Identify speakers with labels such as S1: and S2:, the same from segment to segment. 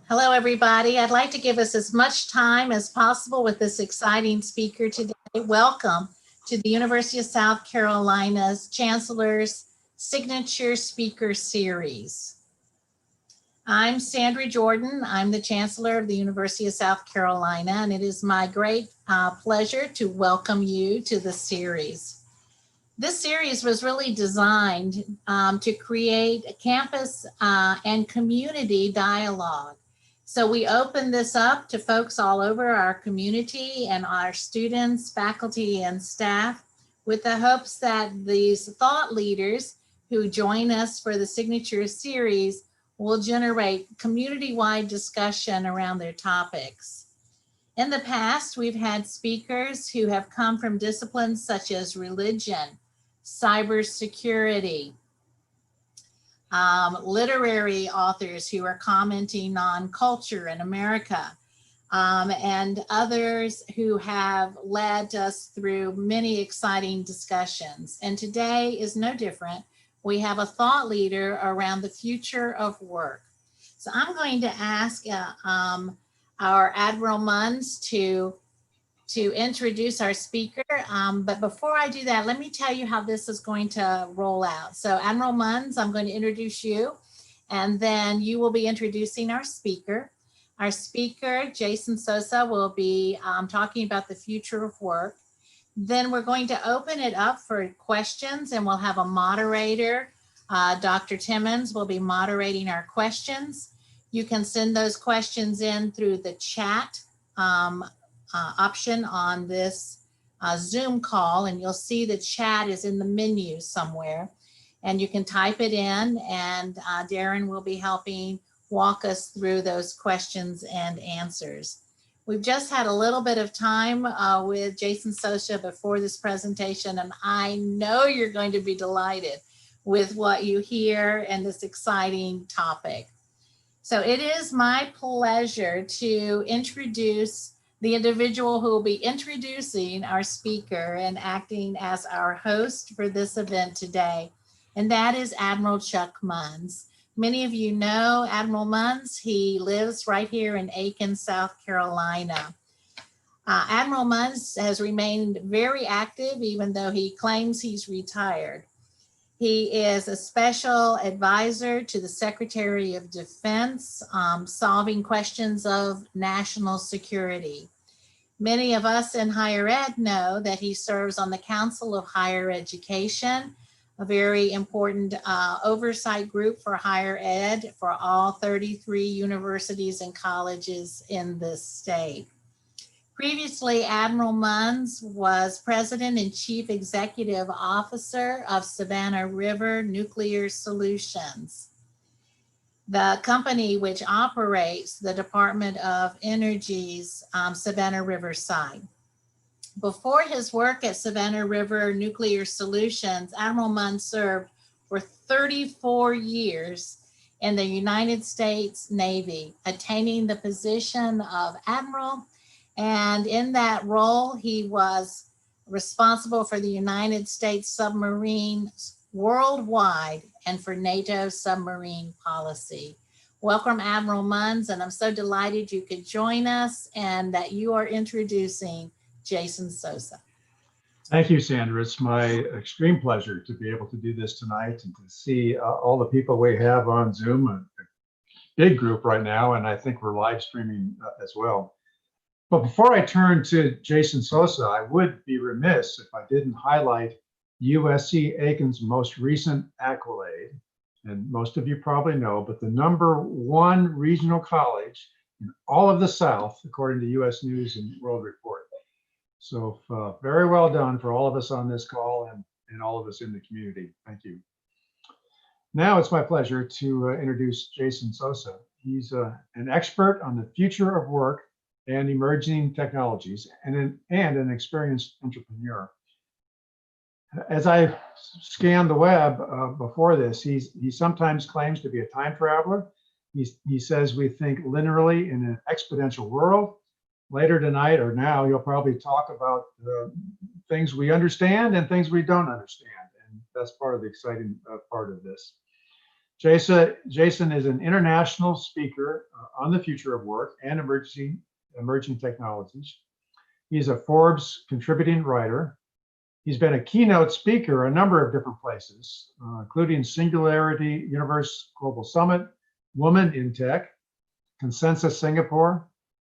S1: Hello, everybody. I'd like to give us as much time as possible with this exciting speaker today. Welcome to the University of South Carolina's Chancellor's Signature Speaker Series. I'm Sandra Jordan. I'm the Chancellor of the University of South Carolina, and it is my great pleasure to welcome you to the series. This series was really designed to create a campus and community dialogue. So we open this up to folks all over our community and our students, faculty, and staff with the hopes that these thought leaders who join us for the Signature Series will generate community-wide discussion around their topics. In the past, we've had speakers who have come from disciplines such as religion, cybersecurity, literary authors who are commenting on culture in America, and others who have led us through many exciting discussions. And today is no different. We have a thought leader around the future of work. So I'm going to ask our Admiral Munns to introduce our speaker. But before I do that, let me tell you how this is going to roll out. So Admiral Munns, I'm going to introduce you, and then you will be introducing our speaker. Our speaker, Jason Sosa, will be talking about the future of work. Then we're going to open it up for questions, and we'll have a moderator. Dr. Timmons will be moderating our questions. You can send those questions in through the chat option on this Zoom call, and you'll see the chat is in the menu somewhere, and you can type it in, and Darren will be helping walk us through those questions and answers. We've just had a little bit of time with Jason Sosa before this presentation, and I know you're going to be delighted with what you hear and this exciting topic. So it is my pleasure to introduce the individual who will be introducing our speaker and acting as our host for this event today, and that is Admiral Chuck Munns. Many of you know Admiral Munns. He lives right here in Aiken, South Carolina. Admiral Munns has remained very active even though he claims he's retired. He is a special advisor to the Secretary of Defense, solving questions of national security. Many of us in higher ed know that he serves on the Council of Higher Education, a very important oversight group for higher ed for all 33 universities and colleges in this state. Previously, Admiral Munns was President and Chief Executive Officer of Savannah River Nuclear Solutions, the company which operates the Department of Energy's Savannah River site. Before his work at Savannah River Nuclear Solutions, Admiral Munns served for 34 years in the United States Navy, attaining the position of Admiral. And in that role, he was responsible for the United States submarines worldwide and for NATO submarine policy. Welcome, Admiral Munns, and I'm so delighted you could join us and that you are introducing Jason Sosa.
S2: Thank you, Sandra. It's my extreme pleasure to be able to do this tonight and to see all the people we have on Zoom, a big group right now, and I think we're live streaming as well. But before I turn to Jason Sosa, I would be remiss if I didn't highlight USC Aiken's most recent accolade, and most of you probably know, but the #1 regional college in all of the South, according to US News and World Report. So very well done for all of us on this call and all of us in the community. Thank you. Now it's my pleasure to introduce Jason Sosa. He's an expert on the future of work and emerging technologies, and an experienced entrepreneur. As I scanned the web before this, he sometimes claims to be a time traveler. He says we think linearly in an exponential world. Later tonight, or now, you'll probably talk about things we understand and things we don't understand, and that's part of the exciting part of this. Jason is an international speaker on the future of work and emerging technologies. He's a Forbes contributing writer. He's been a keynote speaker a number of different places, including Singularity Universe Global Summit, Women in Tech, Consensus Singapore,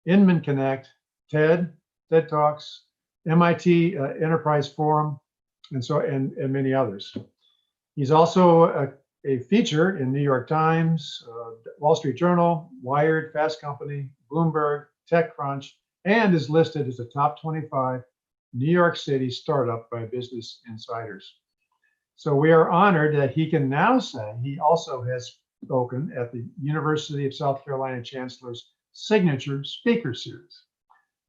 S2: Inman Connect, TED Talks, MIT Enterprise Forum, and many others. He's also a feature in New York Times, Wall Street Journal, Wired, Fast Company, Bloomberg, Techcrunch, and is listed as a top 25 New York City startup by Business Insiders. So we are honored that he can now say he also has spoken at the University of South Carolina Chancellor's Signature Speaker Series.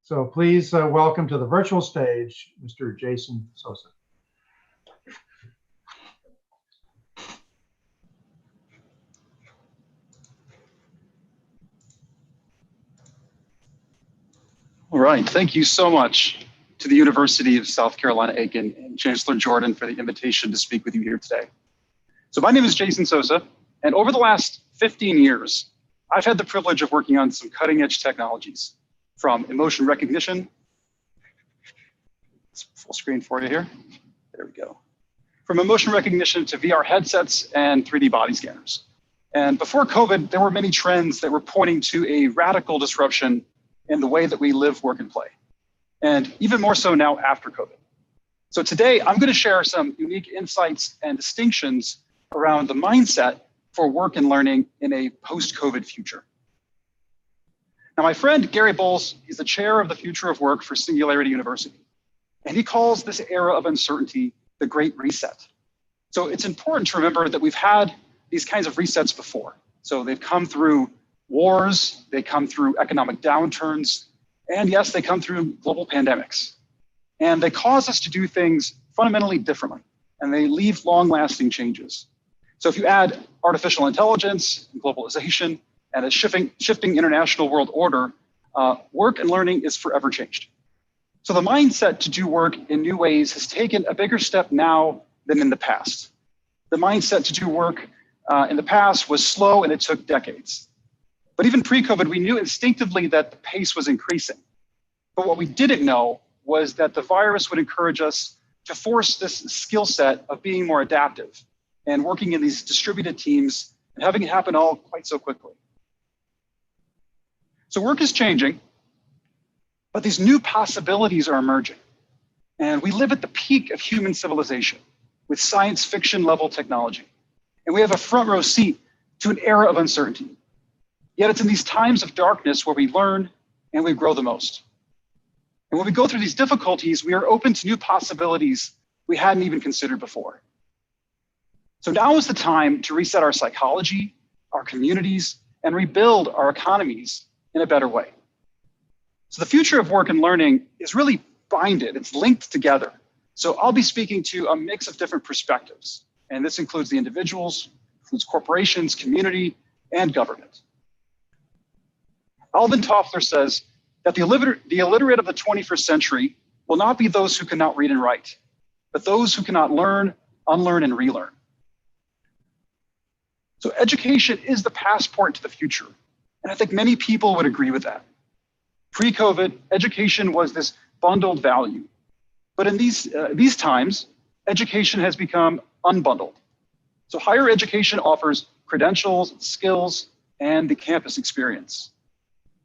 S2: So please welcome to the virtual stage, Mr. Jason Sosa.
S3: All right, thank you so much to the University of South Carolina, Aiken, and Chancellor Jordan for the invitation to speak with you here today. So my name is Jason Sosa, and over the last 15 years, I've had the privilege of working on some cutting edge technologies, from emotion recognition, it's full screen for you here, there we go, from emotion recognition to VR headsets and 3D body scanners. And before COVID, there were many trends that were pointing to a radical disruption in the way that we live, work, and play. And even more so now after COVID. So today, I'm going to share some unique insights and distinctions around the mindset for work and learning in a post-COVID future. Now, my friend Gary Bowles is the chair of the Future of Work for Singularity University. And he calls this era of uncertainty the Great Reset. So it's important to remember that we've had these kinds of resets before. So they've come through wars, they come through economic downturns, and yes, they come through global pandemics. And they cause us to do things fundamentally differently, and they leave long-lasting changes. So if you add artificial intelligence, and globalization, and a shifting international world order, work and learning is forever changed. So the mindset to do work in new ways has taken a bigger step now than in the past. The mindset to do work in the past was slow and it took decades. But even pre-COVID, we knew instinctively that the pace was increasing. But what we didn't know was that the virus would encourage us to force this skill set of being more adaptive and working in these distributed teams and having it happen all quite so quickly. So work is changing, but these new possibilities are emerging. And we live at the peak of human civilization with science fiction level technology. And we have a front row seat to an era of uncertainty. Yet it's in these times of darkness where we learn and we grow the most. And when we go through these difficulties, we are open to new possibilities we hadn't even considered before. So now is the time to reset our psychology, our communities, and rebuild our economies in a better way. So the future of work and learning is really binded, it's linked together. So I'll be speaking to a mix of different perspectives. And this includes the individuals, includes corporations, community, and government. Alvin Toffler says that the illiterate of the 21st century will not be those who cannot read and write, but those who cannot learn, unlearn, and relearn. So education is the passport to the future. And I think many people would agree with that. Pre-COVID, education was this bundled value. But in these times, education has become unbundled. So higher education offers credentials, skills, and the campus experience.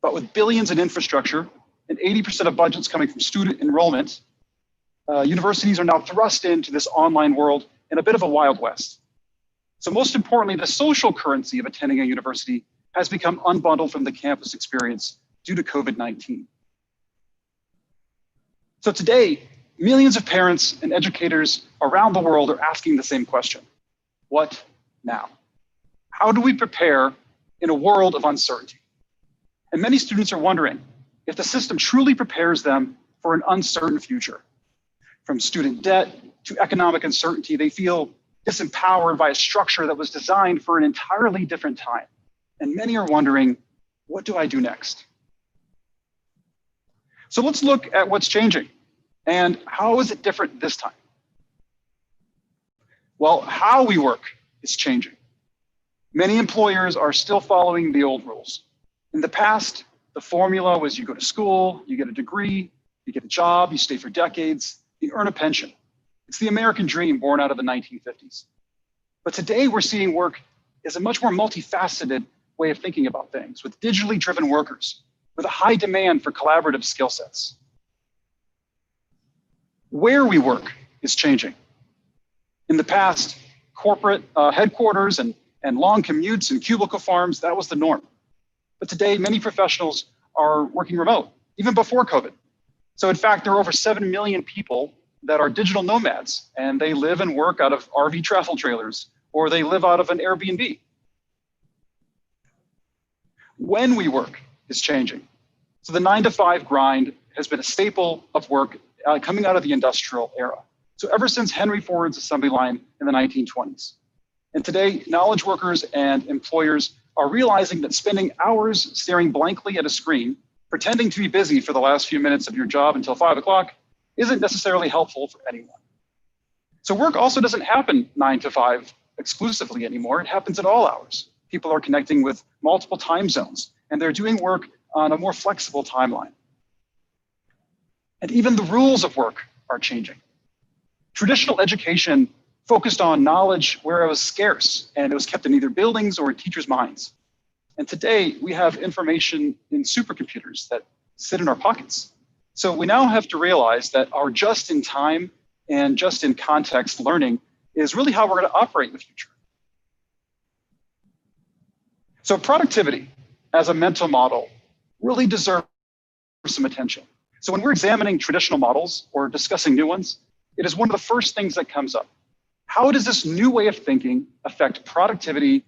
S3: But with billions in infrastructure and 80% of budgets coming from student enrollment, universities are now thrust into this online world in a bit of a Wild West. So most importantly, the social currency of attending a university has become unbundled from the campus experience due to COVID-19. So today, millions of parents and educators around the world are asking the same question: what now? How do we prepare in a world of uncertainty? And many students are wondering if the system truly prepares them for an uncertain future. From student debt to economic uncertainty, they feel disempowered by a structure that was designed for an entirely different time. And many are wondering, what do I do next? So let's look at what's changing and how is it different this time? Well, how we work is changing. Many employers are still following the old rules. In the past, the formula was you go to school, you get a degree, you get a job, you stay for decades, you earn a pension. It's the American dream born out of the 1950s. But today we're seeing work as a much more multifaceted way of thinking about things, with digitally driven workers, with a high demand for collaborative skill sets. Where we work is changing. In the past, corporate headquarters and long commutes and cubicle farms, that was the norm. But today, many professionals are working remote, even before COVID. So in fact, there are over 7 million people that are digital nomads, and they live and work out of RV travel trailers, or they live out of an Airbnb. When we work is changing. So the 9-to-5 grind has been a staple of work coming out of the industrial era. So ever since Henry Ford's assembly line in the 1920s. And today, knowledge workers and employers are realizing that spending hours staring blankly at a screen, pretending to be busy for the last few minutes of your job until 5 o'clock, isn't necessarily helpful for anyone. So work also doesn't happen 9 to 5 exclusively anymore. It happens at all hours. People are connecting with multiple time zones, and they're doing work on a more flexible timeline. And even the rules of work are changing. Traditional education focused on knowledge where it was scarce, and it was kept in either buildings or teachers' minds. And today, we have information in supercomputers that sit in our pockets. So we now have to realize that our just-in-time and just-in-context learning is really how we're going to operate in the future. So productivity as a mental model really deserves some attention. So when we're examining traditional models or discussing new ones, it is one of the first things that comes up. How does this new way of thinking affect productivity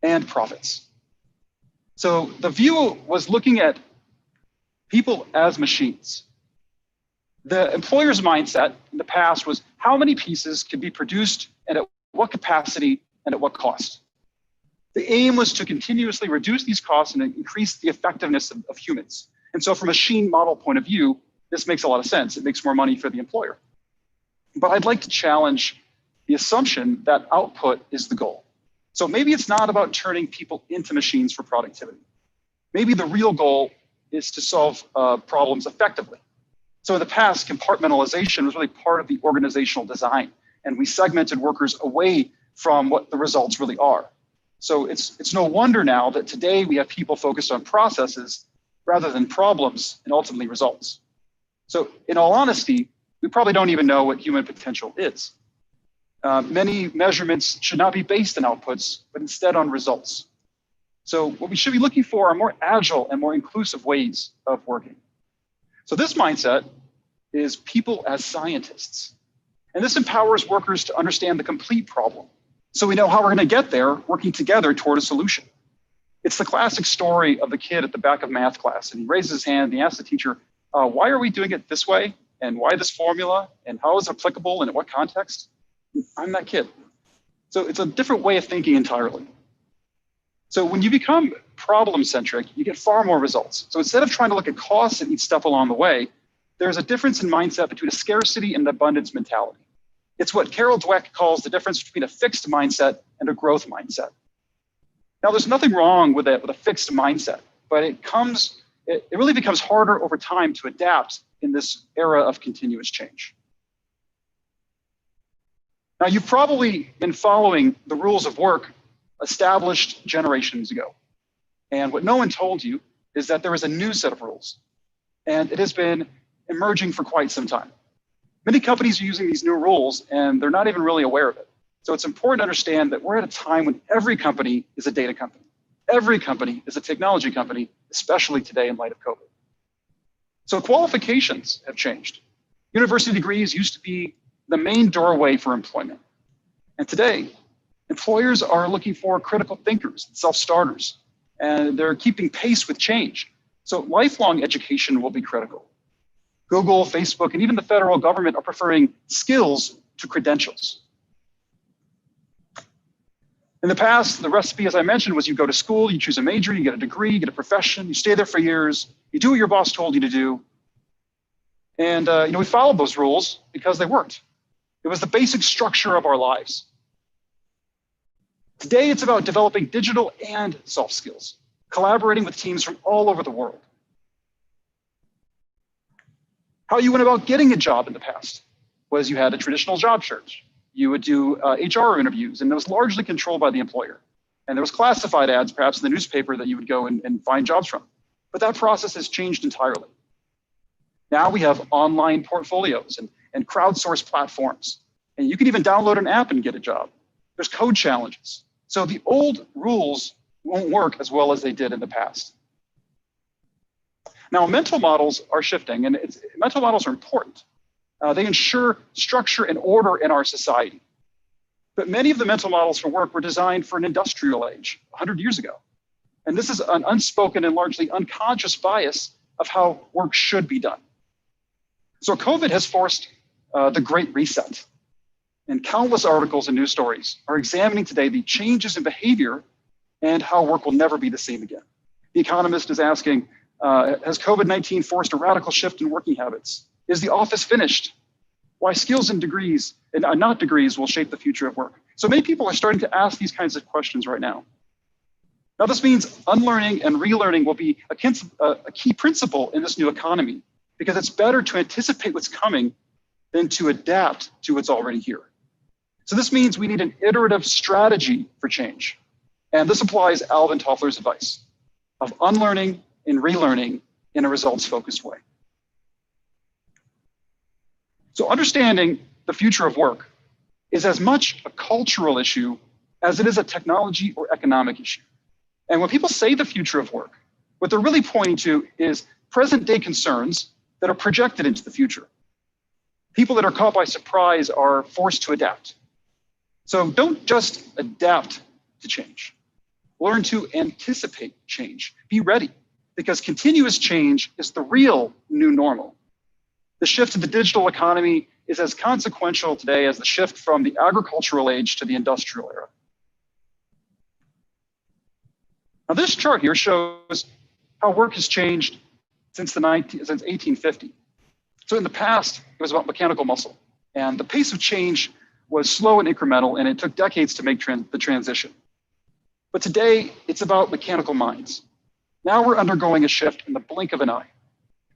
S3: and profits? So the view was looking at people as machines. The employer's mindset in the past was how many pieces could be produced and at what capacity and at what cost. The aim was to continuously reduce these costs and increase the effectiveness of humans. And so from a machine model point of view, this makes a lot of sense. It makes more money for the employer. But I'd like to challenge the assumption that output is the goal. So maybe it's not about turning people into machines for productivity. Maybe the real goal is to solve problems effectively. So in the past, compartmentalization was really part of the organizational design, and we segmented workers away from what the results really are. So it's no wonder now that today we have people focused on processes rather than problems and ultimately results. So in all honesty, we probably don't even know what human potential is. Many measurements should not be based on outputs, but instead on results. So what we should be looking for are more agile and more inclusive ways of working. So this mindset is people as scientists. And this empowers workers to understand the complete problem. So we know how we're going to get there, working together toward a solution. It's the classic story of the kid at the back of math class, and he raises his hand and he asks the teacher, why are we doing it this way? And why this formula? And how is it applicable and in what context? I'm that kid. So it's a different way of thinking entirely. So when you become problem-centric, you get far more results. So instead of trying to look at costs at each step along the way, there's a difference in mindset between a scarcity and an abundance mentality. It's what Carol Dweck calls the difference between a fixed mindset and a growth mindset. Now, there's nothing wrong with a fixed mindset, but it really becomes harder over time to adapt in this era of continuous change. Now, you've probably been following the rules of work established generations ago. And what no one told you is that there is a new set of rules, and it has been emerging for quite some time. Many companies are using these new rules, and they're not even really aware of it. So it's important to understand that we're at a time when every company is a data company. Every company is a technology company, especially today in light of COVID. So qualifications have changed. University degrees used to be the main doorway for employment. And today, employers are looking for critical thinkers, self-starters, and they're keeping pace with change. So lifelong education will be critical. Google, Facebook, and even the federal government are preferring skills to credentials. In the past, the recipe, as I mentioned, was you go to school, you choose a major, you get a degree, you get a profession, you stay there for years, you do what your boss told you to do. And we followed those rules because they worked. It was the basic structure of our lives. Today, it's about developing digital and soft skills, collaborating with teams from all over the world. How you went about getting a job in the past was you had a traditional job search. You would do HR interviews, and it was largely controlled by the employer. And there was classified ads, perhaps in the newspaper, that you would go and find jobs from. But that process has changed entirely. Now we have online portfolios and crowdsourced platforms. And you can even download an app and get a job. There's code challenges. So the old rules won't work as well as they did in the past. Now, mental models are shifting, and mental models are important. They ensure structure and order in our society. But many of the mental models for work were designed for an industrial age 100 years ago. And this is an unspoken and largely unconscious bias of how work should be done. So COVID has forced the Great Reset. And countless articles and news stories are examining today the changes in behavior and how work will never be the same again. The Economist is asking, has COVID-19 forced a radical shift in working habits? Is the office finished? Why skills and degrees, and not degrees, will shape the future of work? So many people are starting to ask these kinds of questions right now. Now, this means unlearning and relearning will be a key principle in this new economy, because it's better to anticipate what's coming than to adapt to what's already here. So this means we need an iterative strategy for change. And this applies Alvin Toffler's advice of unlearning and relearning in a results-focused way. So understanding the future of work is as much a cultural issue as it is a technology or economic issue. And when people say the future of work, what they're really pointing to is present-day concerns that are projected into the future. People that are caught by surprise are forced to adapt. So don't just adapt to change. Learn to anticipate change. Be ready, because continuous change is the real new normal. The shift to the digital economy is as consequential today as the shift from the agricultural age to the industrial era. Now, this chart here shows how work has changed since 1850. So in the past, it was about mechanical muscle, and the pace of change was slow and incremental, and it took decades to make the transition. But today, it's about mechanical minds. Now we're undergoing a shift in the blink of an eye.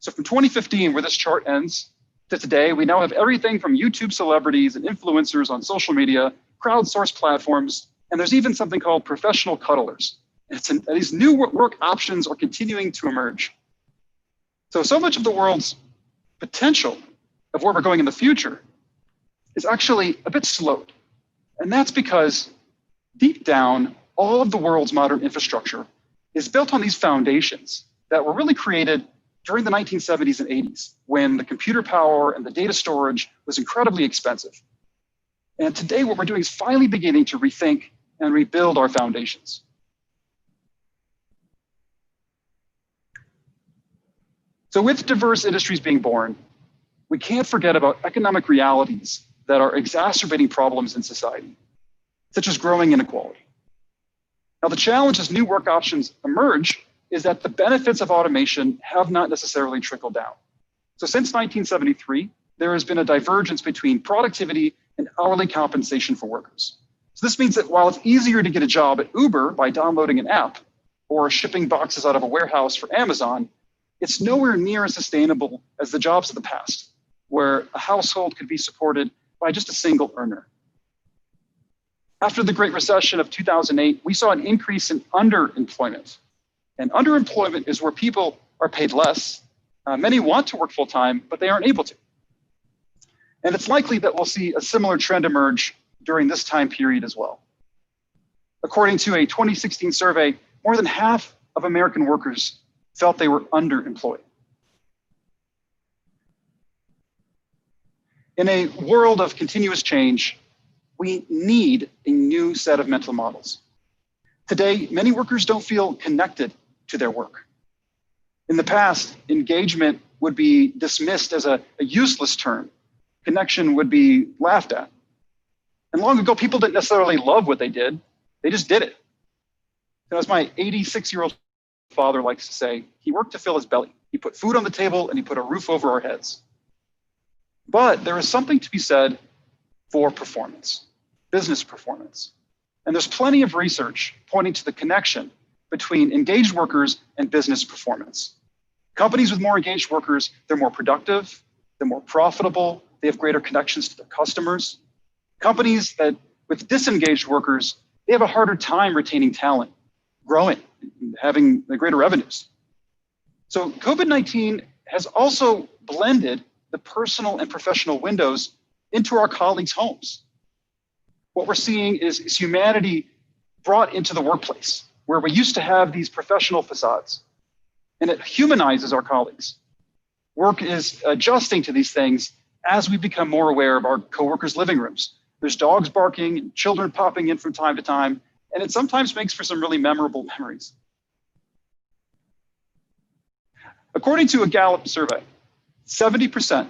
S3: So from 2015, where this chart ends, to today, we now have everything from YouTube celebrities and influencers on social media, crowdsourced platforms, and there's even something called professional cuddlers. These new work options are continuing to emerge. So much of the world's potential of where we're going in the future is actually a bit slowed. And that's because deep down, all of the world's modern infrastructure is built on these foundations that were really created during the 1970s and 80s, when the computer power and the data storage was incredibly expensive. And today, what we're doing is finally beginning to rethink and rebuild our foundations. So with diverse industries being born, we can't forget about economic realities that are exacerbating problems in society, such as growing inequality. Now, the challenge as new work options emerge is that the benefits of automation have not necessarily trickled down. So since 1973, there has been a divergence between productivity and hourly compensation for workers. So this means that while it's easier to get a job at Uber by downloading an app or shipping boxes out of a warehouse for Amazon, it's nowhere near as sustainable as the jobs of the past, where a household could be supported by just a single earner. After the Great Recession of 2008, we saw an increase in underemployment. And underemployment is where people are paid less. Many want to work full-time, but they aren't able to. And it's likely that we'll see a similar trend emerge during this time period as well. According to a 2016 survey, more than half of American workers felt they were underemployed. In a world of continuous change, we need a new set of mental models. Today, many workers don't feel connected to their work. In the past, engagement would be dismissed as a useless term. Connection would be laughed at. And long ago, people didn't necessarily love what they did. They just did it. And as my 86-year-old father likes to say, he worked to fill his belly. He put food on the table and he put a roof over our heads. But there is something to be said for performance, business performance. And there's plenty of research pointing to the connection between engaged workers and business performance. Companies with more engaged workers, they're more productive, they're more profitable, they have greater connections to their customers. Companies that with disengaged workers, they have a harder time retaining talent, growing, having the greater revenues. So COVID-19 has also blended the personal and professional windows into our colleagues' homes. What we're seeing is humanity brought into the workplace, where we used to have these professional facades, and it humanizes our colleagues. Work is adjusting to these things as we become more aware of our coworkers' living rooms. There's dogs barking, children popping in from time to time, and it sometimes makes for some really memorable memories. According to a Gallup survey, 70%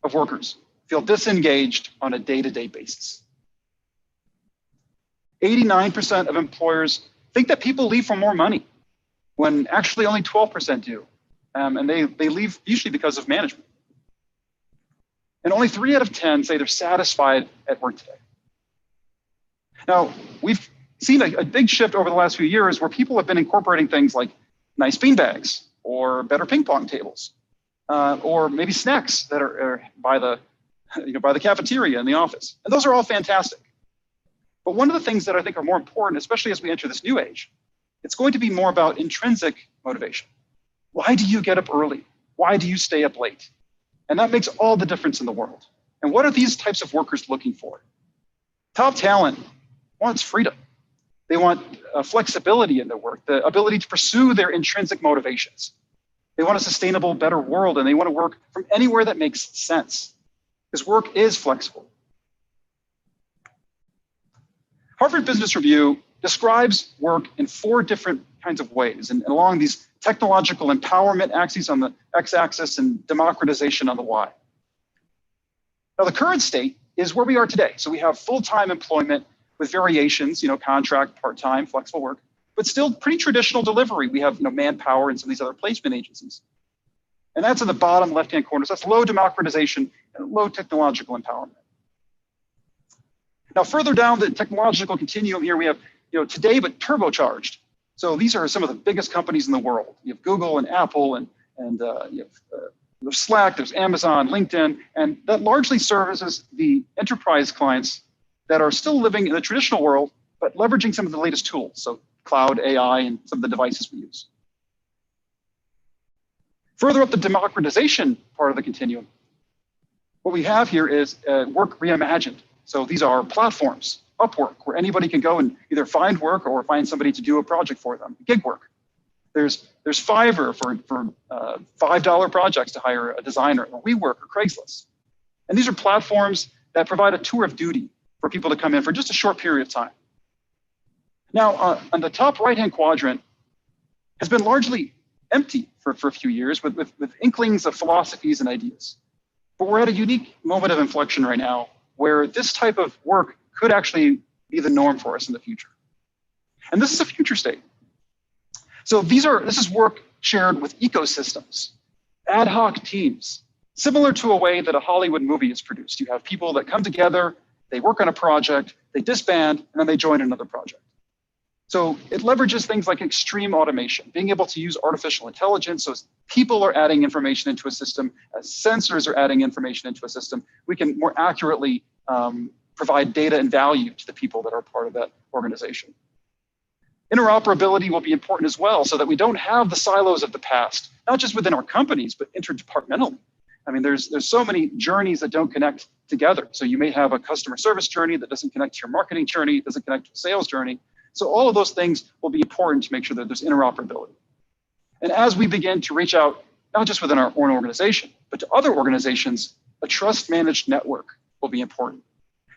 S3: of workers feel disengaged on a day-to-day basis. 89% of employers think that people leave for more money, when actually only 12% do. And they leave usually because of management. And only 3 out of 10 say they're satisfied at work today. Now, we've seen a big shift over the last few years where people have been incorporating things like nice beanbags or better ping pong tables, or maybe snacks that are by the cafeteria in the office. And those are all fantastic. But one of the things that I think are more important, especially as we enter this new age, it's going to be more about intrinsic motivation. Why do you get up early? Why do you stay up late? And that makes all the difference in the world. And what are these types of workers looking for? Top talent wants freedom. They want flexibility in their work, the ability to pursue their intrinsic motivations. They want a sustainable, better world, and they want to work from anywhere that makes sense, because work is flexible. Harvard Business Review describes work in 4 different kinds of ways, and along these technological empowerment axes on the x-axis and democratization on the y. Now, the current state is where we are today. So we have full-time employment with variations, contract, part-time, flexible work, but still pretty traditional delivery. We have manpower and some of these other placement agencies. And that's in the bottom left-hand corner. So that's low democratization and low technological empowerment. Now, further down the technological continuum here, we have today, but turbocharged. So these are some of the biggest companies in the world. You have Google and Apple, and you have there's Slack, there's Amazon, LinkedIn, and that largely services the enterprise clients that are still living in the traditional world, but leveraging some of the latest tools, so cloud, AI, and some of the devices we use. Further up the democratization part of the continuum, what we have here is work reimagined. So these are platforms, Upwork, where anybody can go and either find work or find somebody to do a project for them, gig work. There's Fiverr for $5 projects to hire a designer, or WeWork or Craigslist. And these are platforms that provide a tour of duty for people to come in for just a short period of time. Now, on the top right-hand quadrant has been largely empty for a few years with inklings of philosophies and ideas. But we're at a unique moment of inflection right now where this type of work could actually be the norm for us in the future. And this is a future state. So this is work shared with ecosystems, ad hoc teams, similar to a way that a Hollywood movie is produced. You have people that come together, they work on a project, they disband, and then they join another project. So it leverages things like extreme automation, being able to use artificial intelligence. So as people are adding information into a system, as sensors are adding information into a system, we can more accurately provide data and value to the people that are part of that organization. Interoperability will be important as well, so that we don't have the silos of the past, not just within our companies, but interdepartmentally. I mean, there's so many journeys that don't connect together. So you may have a customer service journey that doesn't connect to your marketing journey, doesn't connect to a sales journey. So all of those things will be important to make sure that there's interoperability. And as we begin to reach out, not just within our own organization, but to other organizations, a trust managed network will be important.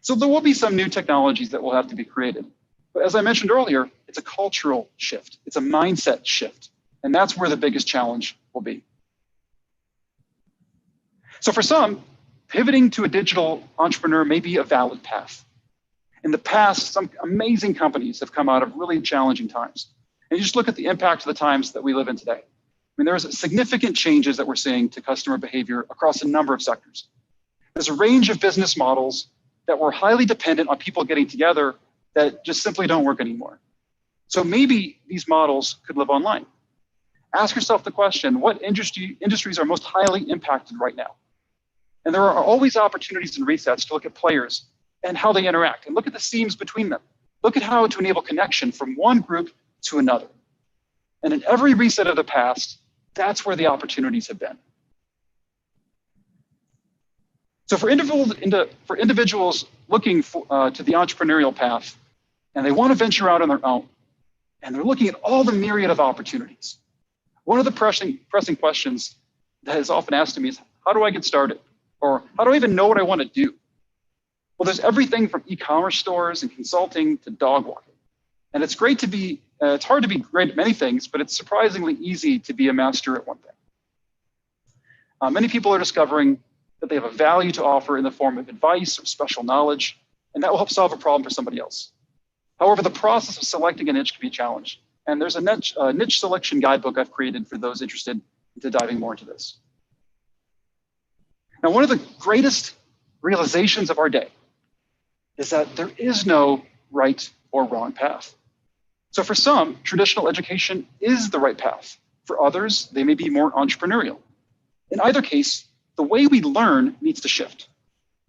S3: So there will be some new technologies that will have to be created. But as I mentioned earlier, it's a cultural shift. It's a mindset shift. And that's where the biggest challenge will be. So for some, pivoting to a digital entrepreneur may be a valid path. In the past, some amazing companies have come out of really challenging times. And you just look at the impact of the times that we live in today. I mean, there's significant changes that we're seeing to customer behavior across a number of sectors. There's a range of business models that were highly dependent on people getting together that just simply don't work anymore. So maybe these models could live online. Ask yourself the question, what industries are most highly impacted right now? And there are always opportunities in resets to look at players and how they interact, and look at the seams between them. Look at how to enable connection from one group to another. And in every reset of the past, that's where the opportunities have been. So for individuals looking to the entrepreneurial path, and they want to venture out on their own, and they're looking at all the myriad of opportunities, one of the pressing questions that is often asked to me is, how do I get started? Or how do I even know what I want to do? Well, there's everything from e-commerce stores and consulting to dog walking. And it's great to be, it's hard to be great at many things, but it's surprisingly easy to be a master at one thing. Many people are discovering that they have a value to offer in the form of advice or special knowledge, and that will help solve a problem for somebody else. However, the process of selecting a niche can be a challenge. And there's a niche selection guidebook I've created for those interested in diving more into this. Now, one of the greatest realizations of our day is that there is no right or wrong path. So for some, traditional education is the right path. For others, they may be more entrepreneurial. In either case, the way we learn needs to shift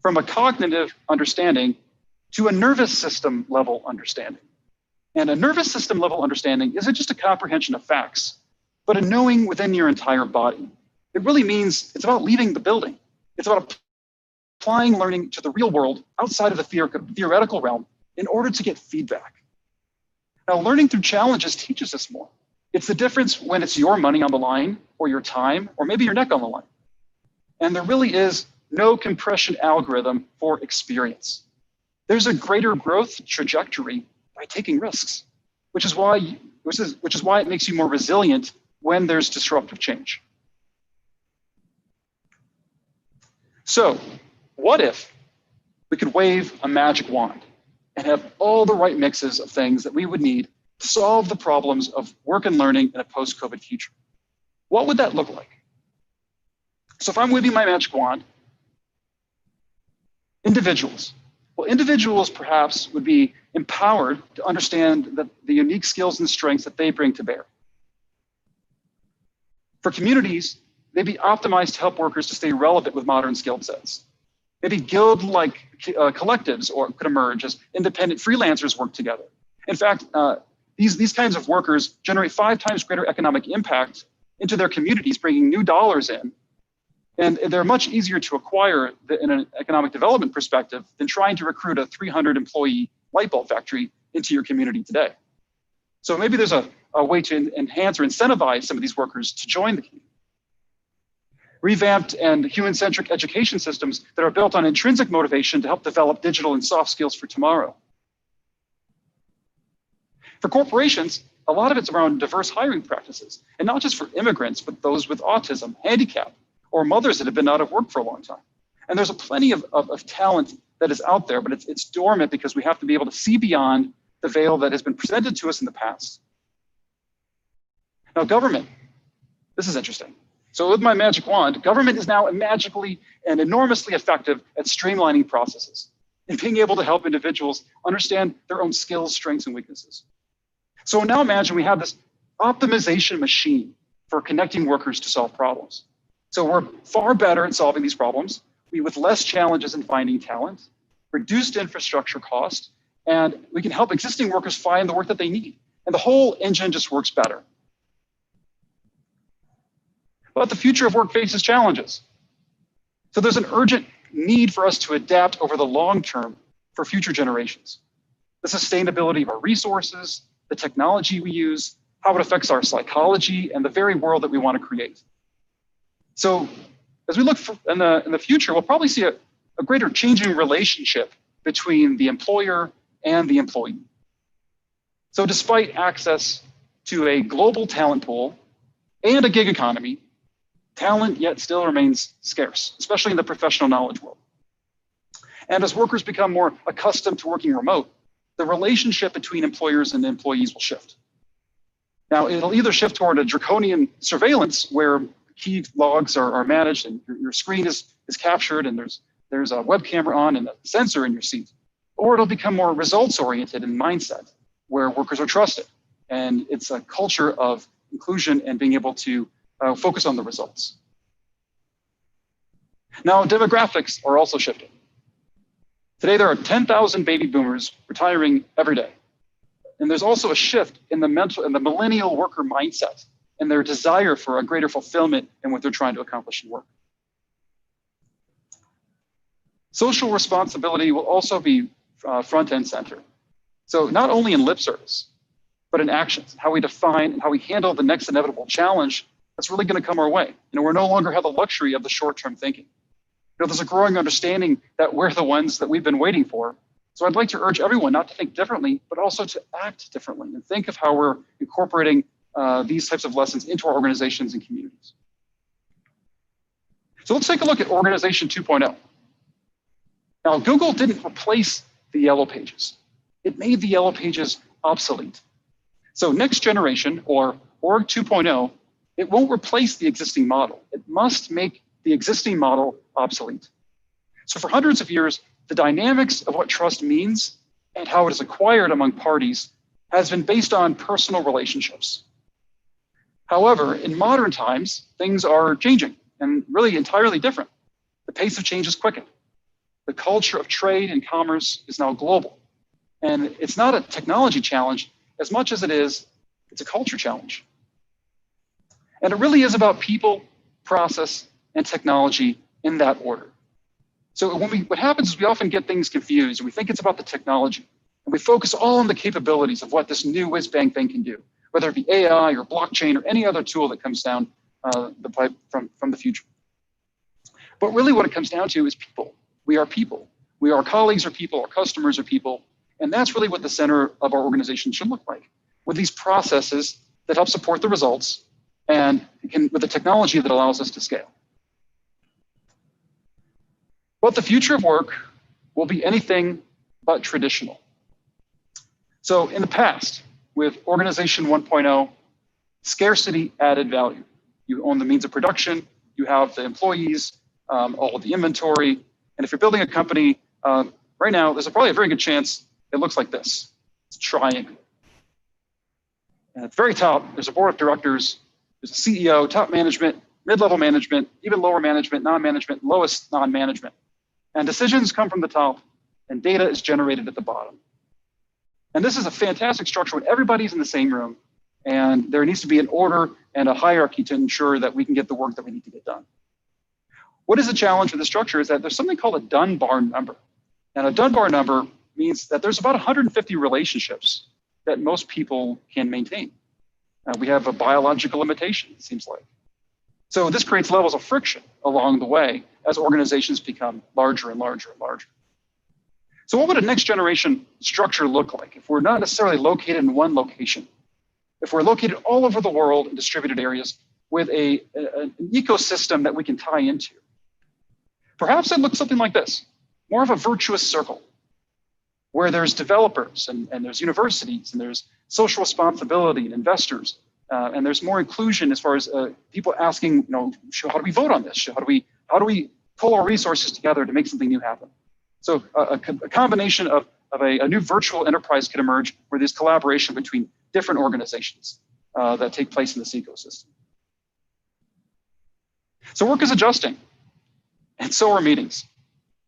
S3: from a cognitive understanding to a nervous system level understanding. And a nervous system level understanding isn't just a comprehension of facts, but a knowing within your entire body. It really means it's about leaving the building. It's about applying learning to the real world outside of the theoretical realm in order to get feedback. Now, learning through challenges teaches us more. It's the difference when it's your money on the line, or your time, or maybe your neck on the line. And there really is no compression algorithm for experience. There's a greater growth trajectory by taking risks, which is why it makes you more resilient when there's disruptive change. So, what if we could wave a magic wand and have all the right mixes of things that we would need to solve the problems of work and learning in a post-COVID future? What would that look like? So if I'm waving my magic wand, individuals perhaps would be empowered to understand the unique skills and strengths that they bring to bear. For communities, they'd be optimized to help workers to stay relevant with modern skill sets. Maybe guild-like collectives could emerge as independent freelancers work together. In fact, these kinds of workers generate 5 times greater economic impact into their communities, bringing new dollars in. And they're much easier to acquire in an economic development perspective than trying to recruit a 300-employee light bulb factory into your community today. So maybe there's a way to enhance or incentivize some of these workers to join the community. Revamped and human-centric education systems that are built on intrinsic motivation to help develop digital and soft skills for tomorrow. For corporations, a lot of it's around diverse hiring practices, and not just for immigrants, but those with autism, handicap, or mothers that have been out of work for a long time. And there's plenty of talent that is out there, but it's dormant because we have to be able to see beyond the veil that has been presented to us in the past. Now, government, this is interesting. So with my magic wand, government is now magically and enormously effective at streamlining processes and being able to help individuals understand their own skills, strengths, and weaknesses. So now imagine we have this optimization machine for connecting workers to solve problems. So we're far better at solving these problems, with less challenges in finding talent, reduced infrastructure cost, and we can help existing workers find the work that they need. And the whole engine just works better. But the future of work faces challenges. So there's an urgent need for us to adapt over the long term for future generations. The sustainability of our resources, the technology we use, how it affects our psychology, and the very world that we want to create. So as we look in the future, we'll probably see a greater changing relationship between the employer and the employee. So despite access to a global talent pool and a gig economy, talent yet still remains scarce, especially in the professional knowledge world. And as workers become more accustomed to working remote, the relationship between employers and employees will shift. Now, it'll either shift toward a draconian surveillance where key logs are managed and your screen is captured and there's a web camera on and a sensor in your seat. or it'll become more results-oriented in mindset, where workers are trusted. And it's a culture of inclusion and being able to focus on the results. Now, demographics are also shifting. Today, there are 10,000 baby boomers retiring every day. And there's also a shift in the millennial worker mindset and their desire for a greater fulfillment in what they're trying to accomplish in work. Social responsibility will also be front and center. So not only in lip service, but in actions, how we define and how we handle the next inevitable challenge that's really going to come our way. We're no longer have the luxury of the short-term thinking. There's a growing understanding that we're the ones that we've been waiting for. So I'd like to urge everyone not to think differently, but also to act differently and think of how we're incorporating these types of lessons into our organizations and communities. So let's take a look at Organization 2.0. Now, Google didn't replace the yellow pages. It made the yellow pages obsolete. So next generation, or Org 2.0, it won't replace the existing model. It must make the existing model obsolete. So for hundreds of years, the dynamics of what trust means and how it is acquired among parties has been based on personal relationships. However, in modern times, things are changing and really entirely different. The pace of change is quickened. The culture of trade and commerce is now global. And it's not a technology challenge as much as it's a culture challenge. And it really is about people, process, and technology in that order. So what happens is we often get things confused and we think it's about the technology. And we focus all on the capabilities of what this new whiz-bang thing can do, whether it be AI or blockchain or any other tool that comes down the pipe from the future. But really what it comes down to is people. We are people. Our colleagues are people, our customers are people. And that's really what the center of our organization should look like, with these processes that help support the results and with the technology that allows us to scale. But the future of work will be anything but traditional. So in the past, with Organization 1.0, scarcity added value. You own the means of production, you have the employees, all of the inventory. And if you're building a company right now, there's probably a very good chance it looks like this. It's a triangle. And at the very top, there's a board of directors, there's a CEO, top management, mid-level management, even lower management, non-management, lowest non-management. And decisions come from the top, and data is generated at the bottom. And this is a fantastic structure when everybody's in the same room, and there needs to be an order and a hierarchy to ensure that we can get the work that we need to get done. What is the challenge with the structure is that there's something called a Dunbar number. And a Dunbar number means that there's about 150 relationships that most people can maintain. We have a biological limitation, it seems like. So this creates levels of friction along the way as organizations become larger and larger and larger. So what would a next generation structure look like if we're not necessarily located in one location? If we're located all over the world in distributed areas with an ecosystem that we can tie into? Perhaps it looks something like this, more of a virtuous circle, where there's developers and there's universities and there's social responsibility and investors, and there's more inclusion as far as people asking, how do we vote on this? How do we pull our resources together to make something new happen? So a combination of a new virtual enterprise could emerge where there's collaboration between different organizations that take place in this ecosystem. So work is adjusting, and so are meetings.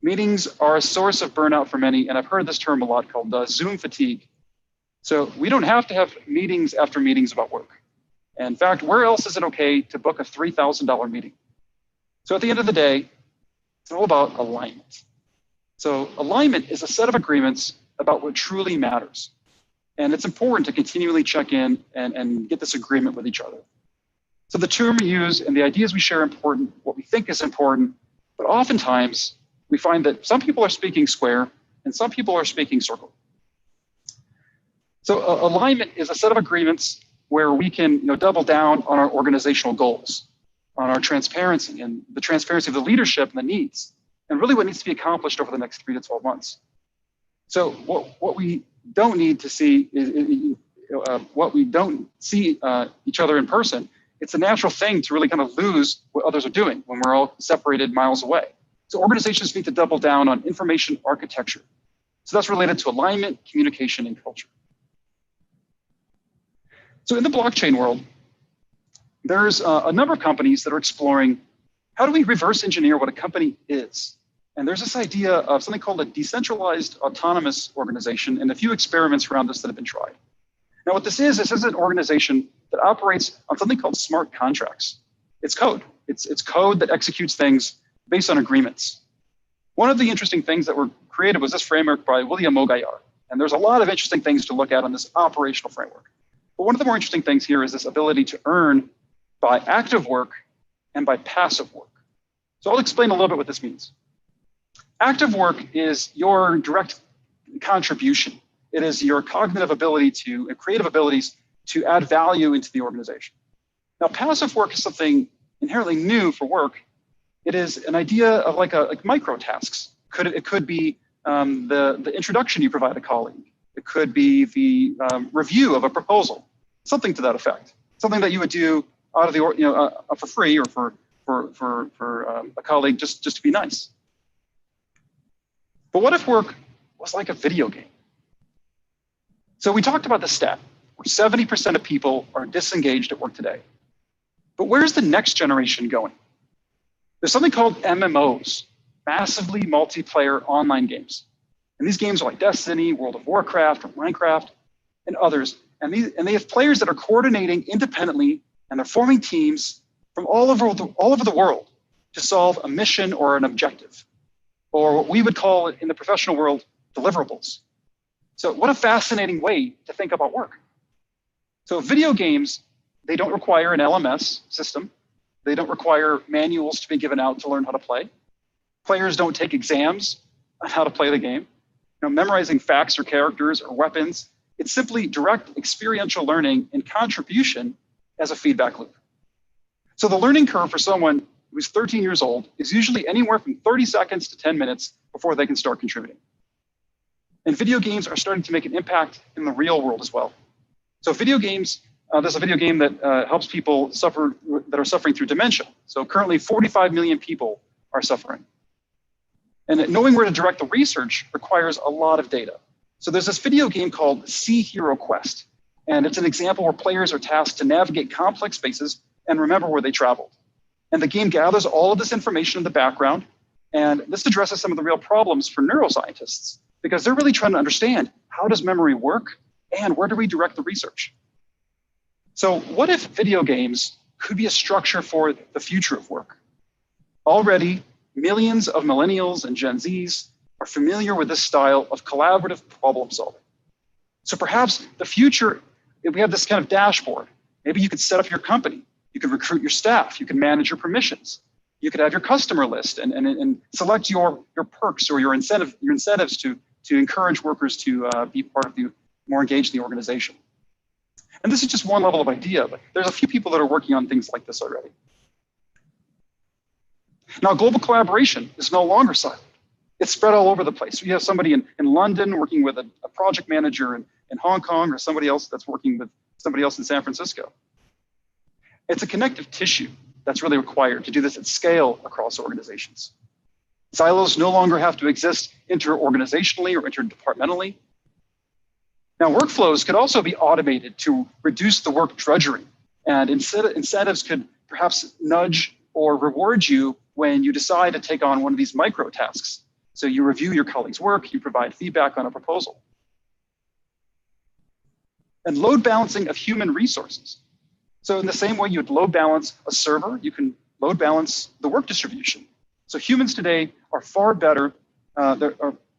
S3: Meetings are a source of burnout for many, and I've heard this term a lot called Zoom fatigue. So we don't have to have meetings after meetings about work. And in fact, where else is it okay to book a $3,000 meeting? So at the end of the day, it's all about alignment. So alignment is a set of agreements about what truly matters. And it's important to continually check in and get this agreement with each other. So the term we use and the ideas we share are important, what we think is important, but oftentimes we find that some people are speaking square and some people are speaking circle. So alignment is a set of agreements where we can double down on our organizational goals, on our transparency and the transparency of the leadership and the needs, and really what needs to be accomplished over the next 3 to 12 months. So what we don't need to see is what we don't see each other in person. It's a natural thing to really kind of lose what others are doing when we're all separated miles away. So organizations need to double down on information architecture So that's related to alignment, communication, and culture. So in the blockchain world, there's a number of companies that are exploring how do we reverse engineer what a company is? And there's this idea of something called a decentralized autonomous organization and a few experiments around this that have been tried. Now what this is an organization that operates on something called smart contracts. It's code. It's code that executes things based on agreements. One of the interesting things that were created was this framework by William Mogayar. And there's a lot of interesting things to look at on this operational framework. But one of the more interesting things here is this ability to earn by active work and by passive work. So I'll explain a little bit what this means. Active work is your direct contribution. It is your cognitive ability and creative abilities to add value into the organization. Now, passive work is something inherently new for work. It is an idea of like micro tasks. It could be the introduction you provide a colleague. It could be the review of a proposal, something to that effect. Something that you would do out of the for free or for a colleague just to be nice. But what if work was like a video game? So we talked about the stat where 70% of people are disengaged at work today. But where's the next generation going? There's something called MMOs, massively multiplayer online games. And these games are like Destiny, World of Warcraft, or Minecraft, and others. And they have players that are coordinating independently, and they're forming teams from all over the world to solve a mission or an objective, or what we would call in the professional world, deliverables. So what a fascinating way to think about work. So video games, they don't require an LMS system. They don't require manuals to be given out to learn how to play. Players don't take exams on how to play the game. Memorizing facts or characters or weapons. It's simply direct experiential learning and contribution as a feedback loop. So the learning curve for someone who's 13 years old is usually anywhere from 30 seconds to 10 minutes before they can start contributing. And video games are starting to make an impact in the real world as well. So video games, there's a video game that helps people that are suffering through dementia. So currently 45 million people are suffering. And knowing where to direct the research requires a lot of data. So there's this video game called Sea Hero Quest. And it's an example where players are tasked to navigate complex spaces and remember where they traveled. And the game gathers all of this information in the background. And this addresses some of the real problems for neuroscientists, because they're really trying to understand how does memory work and where do we direct the research? So what if video games could be a structure for the future of work? Already, millions of millennials and Gen Zs are familiar with this style of collaborative problem solving. So perhaps the future, if we have this kind of dashboard, maybe you could set up your company, you could recruit your staff, you can manage your permissions, you could have your customer list and select your perks or your incentives to encourage workers to be part of more engaged in the organization. And this is just one level of idea, but there's a few people that are working on things like this already. Now, global collaboration is no longer silent. It's spread all over the place. You have somebody in London working with a project manager in Hong Kong, or somebody else that's working with somebody else in San Francisco. It's a connective tissue that's really required to do this at scale across organizations. Silos no longer have to exist inter-organizationally or interdepartmentally. Now, workflows could also be automated to reduce the work drudgery, and incentives could perhaps nudge or reward you when you decide to take on one of these micro tasks. So you review your colleague's work, you provide feedback on a proposal. And load balancing of human resources. So in the same way you'd load balance a server, you can load balance the work distribution. So humans today are far better, they're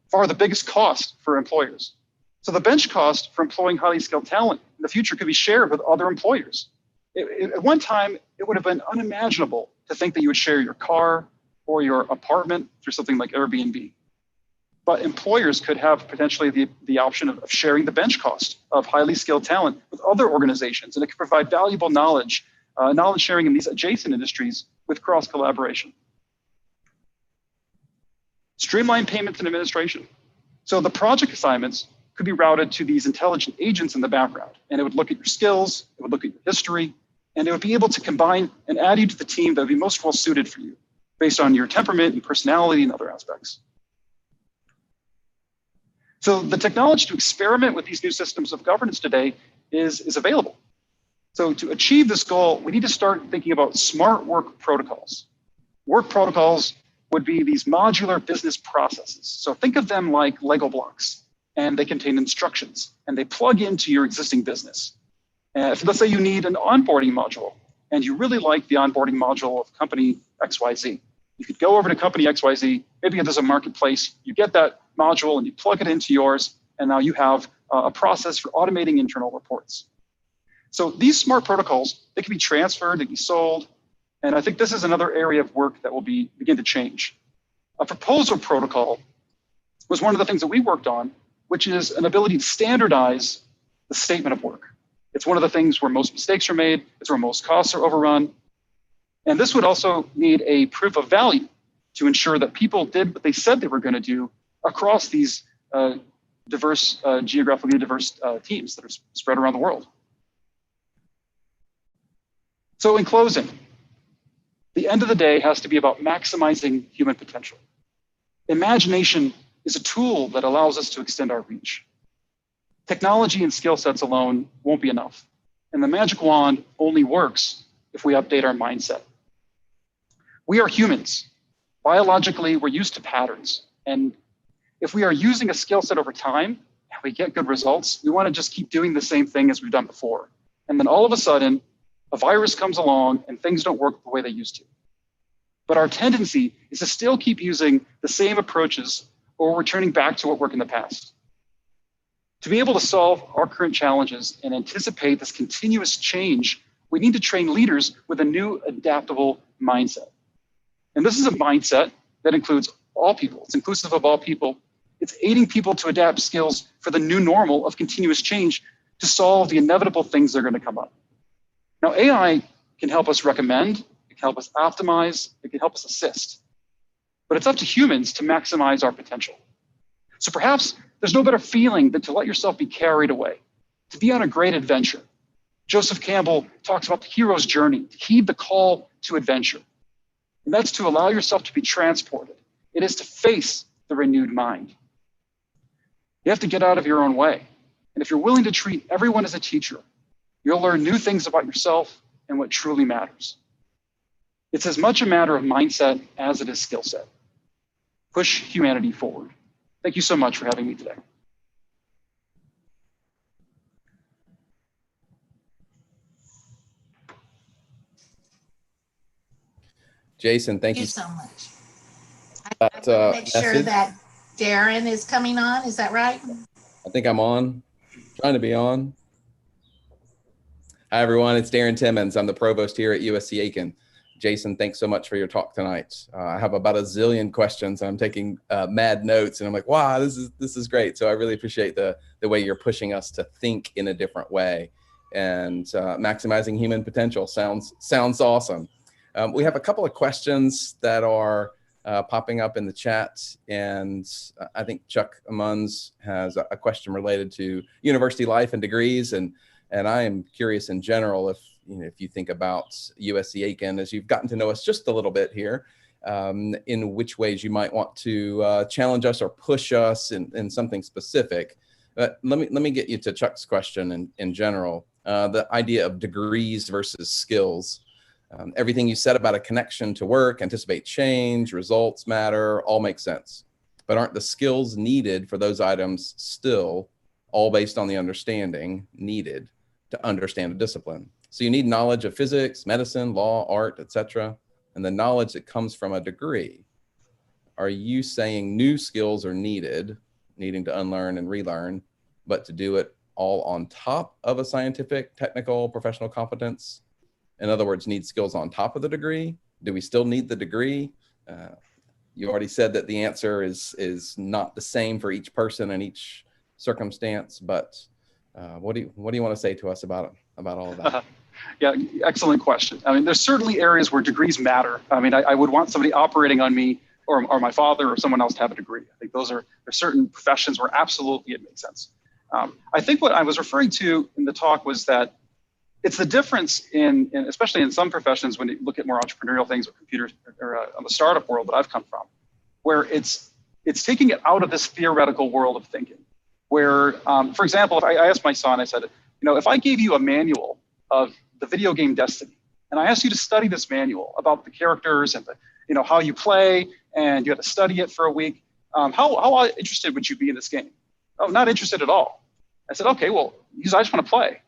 S3: far the biggest cost for employers. So the bench cost for employing highly skilled talent in the future could be shared with other employers. At one time, it would have been unimaginable to think that you would share your car or your apartment through something like Airbnb. But employers could have potentially the option of sharing the bench cost of highly skilled talent with other organizations, and it could provide valuable knowledge sharing in these adjacent industries with cross collaboration. Streamline payments and administration. So the project assignments could be routed to these intelligent agents in the background, and it would look at your skills, it would look at your history, and it would be able to combine and add you to the team that would be most well suited for you based on your temperament and personality and other aspects. So the technology to experiment with these new systems of governance today is available. So to achieve this goal, we need to start thinking about smart work protocols. Work protocols would be these modular business processes. So think of them like Lego blocks, and they contain instructions, and they plug into your existing business. If let's say you need an onboarding module, and you really like the onboarding module of company XYZ, you could go over to company XYZ, maybe there's a marketplace, you get that module and you plug it into yours, and now you have a process for automating internal reports. So these smart protocols, they can be transferred, they can be sold, and I think this is another area of work that will begin to change. A proposal protocol was one of the things that we worked on, which is an ability to standardize the statement of work. It's one of the things where most mistakes are made, it's where most costs are overrun. And this would also need a proof of value to ensure that people did what they said they were going to do across these geographically diverse teams that are spread around the world. So in closing, the end of the day has to be about maximizing human potential. Imagination is a tool that allows us to extend our reach. Technology and skill sets alone won't be enough. And the magic wand only works if we update our mindset. We are humans. Biologically, we're used to patterns. And if we are using a skill set over time and we get good results, we want to just keep doing the same thing as we've done before. And then all of a sudden, a virus comes along and things don't work the way they used to. But our tendency is to still keep using the same approaches or returning back to what worked in the past. To be able to solve our current challenges and anticipate this continuous change, we need to train leaders with a new adaptable mindset. And this is a mindset that includes all people. It's inclusive of all people. It's aiding people to adapt skills for the new normal of continuous change to solve the inevitable things that are going to come up. Now, AI can help us recommend, it can help us optimize, it can help us assist. But it's up to humans to maximize our potential. So perhaps there's no better feeling than to let yourself be carried away, to be on a great adventure. Joseph Campbell talks about the hero's journey, to heed the call to adventure. And that's to allow yourself to be transported. It is to face the renewed mind. You have to get out of your own way. And if you're willing to treat everyone as a teacher, you'll learn new things about yourself and what truly matters. It's as much a matter of mindset as it is skill set. Push humanity forward. Thank you so much for having me today.
S4: Jason, thank you
S1: so much.
S4: I
S1: want to make sure that Darren is coming on. Is that right?
S4: I think I'm on, trying to be on. Hi, everyone. It's Darren Timmons. I'm the provost here at USC Aiken. Jason, thanks so much for your talk tonight. I have about a zillion questions. I'm taking mad notes, and I'm like, wow, this is great. So I really appreciate the way you're pushing us to think in a different way, and maximizing human potential sounds awesome. We have a couple of questions that are popping up in the chat, and I think Chuck Munns has a question related to university life and degrees, and I am curious in general if you think about USC Aiken, as you've gotten to know us just a little bit here, in which ways you might want to challenge us or push us in something specific. But let me get you to Chuck's question in general, the idea of degrees versus skills. Everything you said about a connection to work, anticipate change, results matter, all makes sense. But aren't the skills needed for those items still all based on the understanding needed to understand a discipline? So you need knowledge of physics, medicine, law, art, etc., and the knowledge that comes from a degree. Are you saying new skills are needed, needing to unlearn and relearn, but to do it all on top of a scientific, technical, professional competence? In other words, need skills on top of the degree? Do we still need the degree? You already said that the answer is not the same for each person and each circumstance, but what do you want to say to us about all of that?
S3: Yeah, excellent question. I mean, there's certainly areas where degrees matter. I mean, I would want somebody operating on me or my father or someone else to have a degree. I think there's certain professions where absolutely it makes sense. I think what I was referring to in the talk was that it's the difference in especially in some professions when you look at more entrepreneurial things or computers or on the startup world that I've come from, where it's taking it out of this theoretical world of thinking. where, for example, if I asked my son, I said, if I gave you a manual of the video game Destiny, and I asked you to study this manual about the characters and how you play, and you had to study it for a week, how interested would you be in this game? Oh, not interested at all. I said, okay, well, because I just want to play.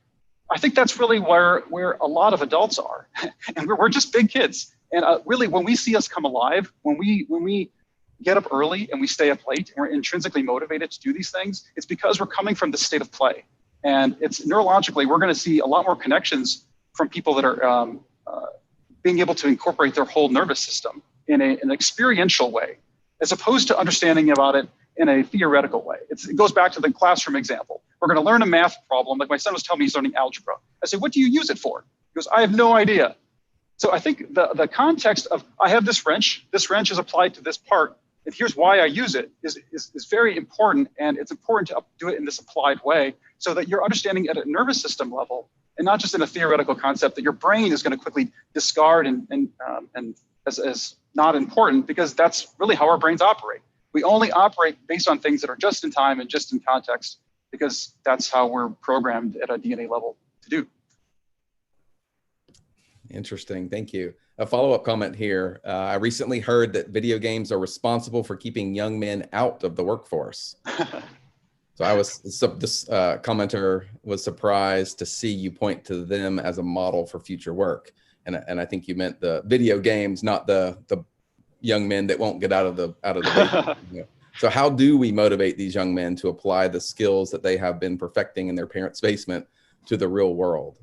S3: I think that's really where a lot of adults are, and we're just big kids. And really, when we see us come alive, when we get up early and we stay up late, and we're intrinsically motivated to do these things, it's because we're coming from this state of play. And it's neurologically, we're going to see a lot more connections from people that are being able to incorporate their whole nervous system in an experiential way, as opposed to understanding about it in a theoretical way. It goes back to the classroom example. We're going to learn a math problem. Like my son was telling me he's learning algebra. I said, what do you use it for? He goes, I have no idea. So I think the context of, I have this wrench is applied to this part, and here's why I use it is very important. And it's important to do it in this applied way so that you're understanding at a nervous system level, and not just in a theoretical concept that your brain is going to quickly discard and as not important, because that's really how our brains operate. We only operate based on things that are just in time and just in context, because that's how we're programmed at a DNA level to do. Interesting.
S4: Thank you. A follow-up comment here. I recently heard that video games are responsible for keeping young men out of the workforce. So this commenter was surprised to see you point to them as a model for future work. And I think you meant the video games, not the young men that won't get out of the basement. So how do we motivate these young men to apply the skills that they have been perfecting in their parents' basement to the real world?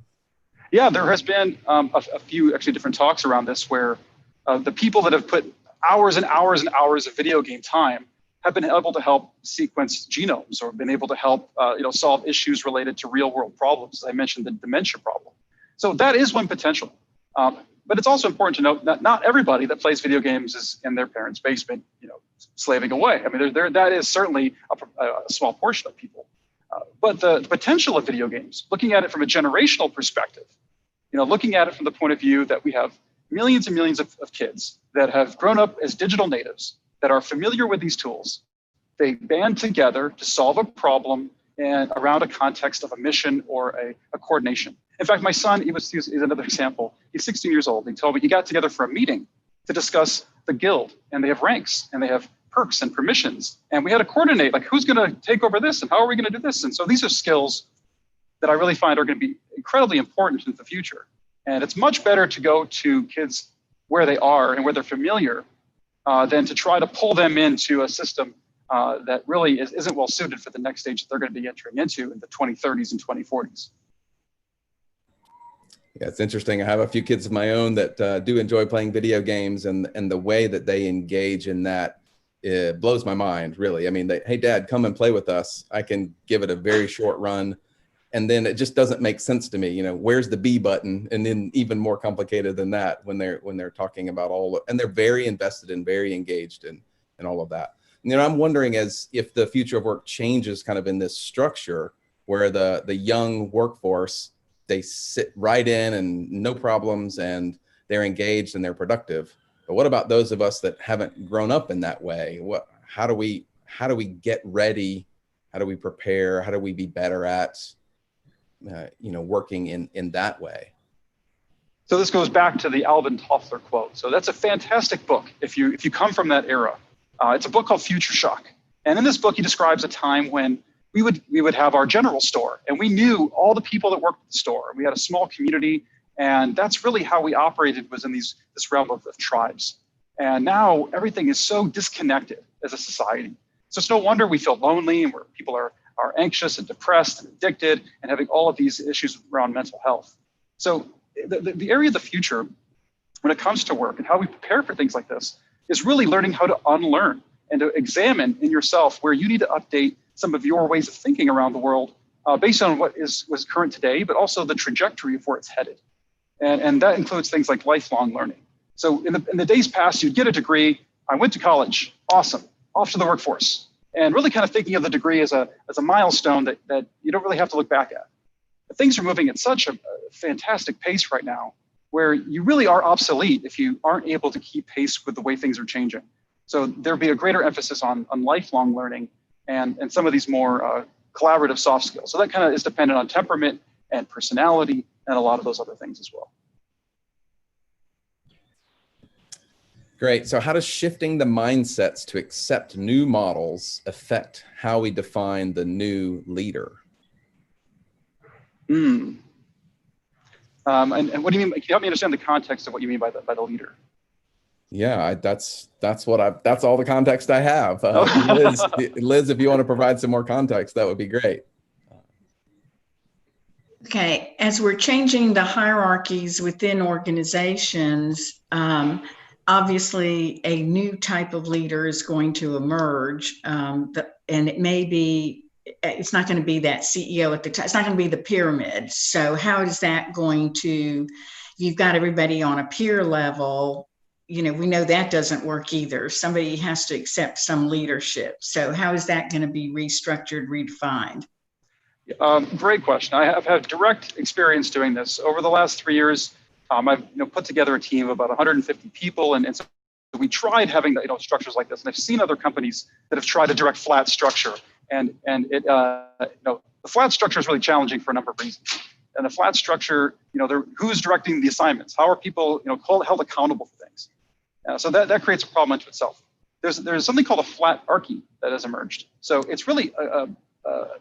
S3: Yeah, there has been a few actually different talks around this where the people that have put hours and hours and hours of video game time have been able to help sequence genomes, or been able to help solve issues related to real world problems. As I mentioned, the dementia problem. So that is one potential. But it's also important to note that not everybody that plays video games is in their parents' basement, slaving away. I mean, that is certainly a small portion of people. But the potential of video games, looking at it from a generational perspective, looking at it from the point of view that we have millions and millions of kids that have grown up as digital natives, that are familiar with these tools. They band together to solve a problem and around a context of a mission or a coordination. In fact, my son, he's another example. He's 16 years old. He told me he got together for a meeting to discuss the guild, and they have ranks, and they have perks and permissions. And we had to coordinate, like, who's going to take over this, and how are we going to do this? And so these are skills that I really find are going to be incredibly important in the future. And it's much better to go to kids where they are and where they're familiar than to try to pull them into a system that really isn't well suited for the next stage that they're going to be entering into in the 2030s and 2040s.
S4: Yeah, it's interesting. I have a few kids of my own that do enjoy playing video games, and the way that they engage in that, it blows my mind, really. I mean, hey, Dad, come and play with us. I can give it a very short run, and then it just doesn't make sense to me. Where's the B button? And then even more complicated than that when they're talking about and they're very invested and very engaged in all of that. And I'm wondering if the future of work changes kind of in this structure where the young workforce, they sit right in and no problems, and they're engaged and they're productive. But what about those of us that haven't grown up in that way? How do we get ready? How do we prepare? How do we be better at, working in that way?
S3: So this goes back to the Alvin Toffler quote. So that's a fantastic book if you come from that era. It's a book called Future Shock. And in this book, he describes a time when we would have our general store, and we knew all the people that worked at the store. We had a small community, and that's really how we operated, was in this realm of tribes. And now everything is so disconnected as a society. So it's no wonder we feel lonely, and where people are anxious and depressed and addicted and having all of these issues around mental health. So the area of the future when it comes to work and how we prepare for things like this is really learning how to unlearn and to examine in yourself where you need to update some of your ways of thinking around the world based on what was current today, but also the trajectory of where it's headed. And that includes things like lifelong learning. So in the days past, you'd get a degree. I went to college, awesome, off to the workforce. And really kind of thinking of the degree as a milestone that you don't really have to look back at. But things are moving at such a fantastic pace right now where you really are obsolete if you aren't able to keep pace with the way things are changing. So there'll be a greater emphasis on lifelong learning and some of these more collaborative soft skills. So that kind of is dependent on temperament and personality and a lot of those other things as well.
S4: Great. So how does shifting the mindsets to accept new models affect how we define the new leader?
S3: And what do you mean? Can you help me understand the context of what you mean by the leader?
S4: Yeah, that's all the context I have. Liz, if you want to provide some more context, that would be great.
S5: Okay, as we're changing the hierarchies within organizations, obviously a new type of leader is going to emerge, and it may be, it's not going to be that CEO at the top, it's not going to be the pyramid. So how is that going to, you've got everybody on a peer level, we know that doesn't work either. Somebody has to accept some leadership. So how is that going to be restructured, redefined?
S3: Great question. I have had direct experience doing this. Over the last 3 years, I've put together a team of about 150 people, and so we tried having structures like this. And I've seen other companies that have tried a direct flat structure, and it the flat structure is really challenging for a number of reasons. And the flat structure, who's directing the assignments? How are people held accountable for things? So that creates a problem unto itself. There's something called a flat archy that has emerged. So it's really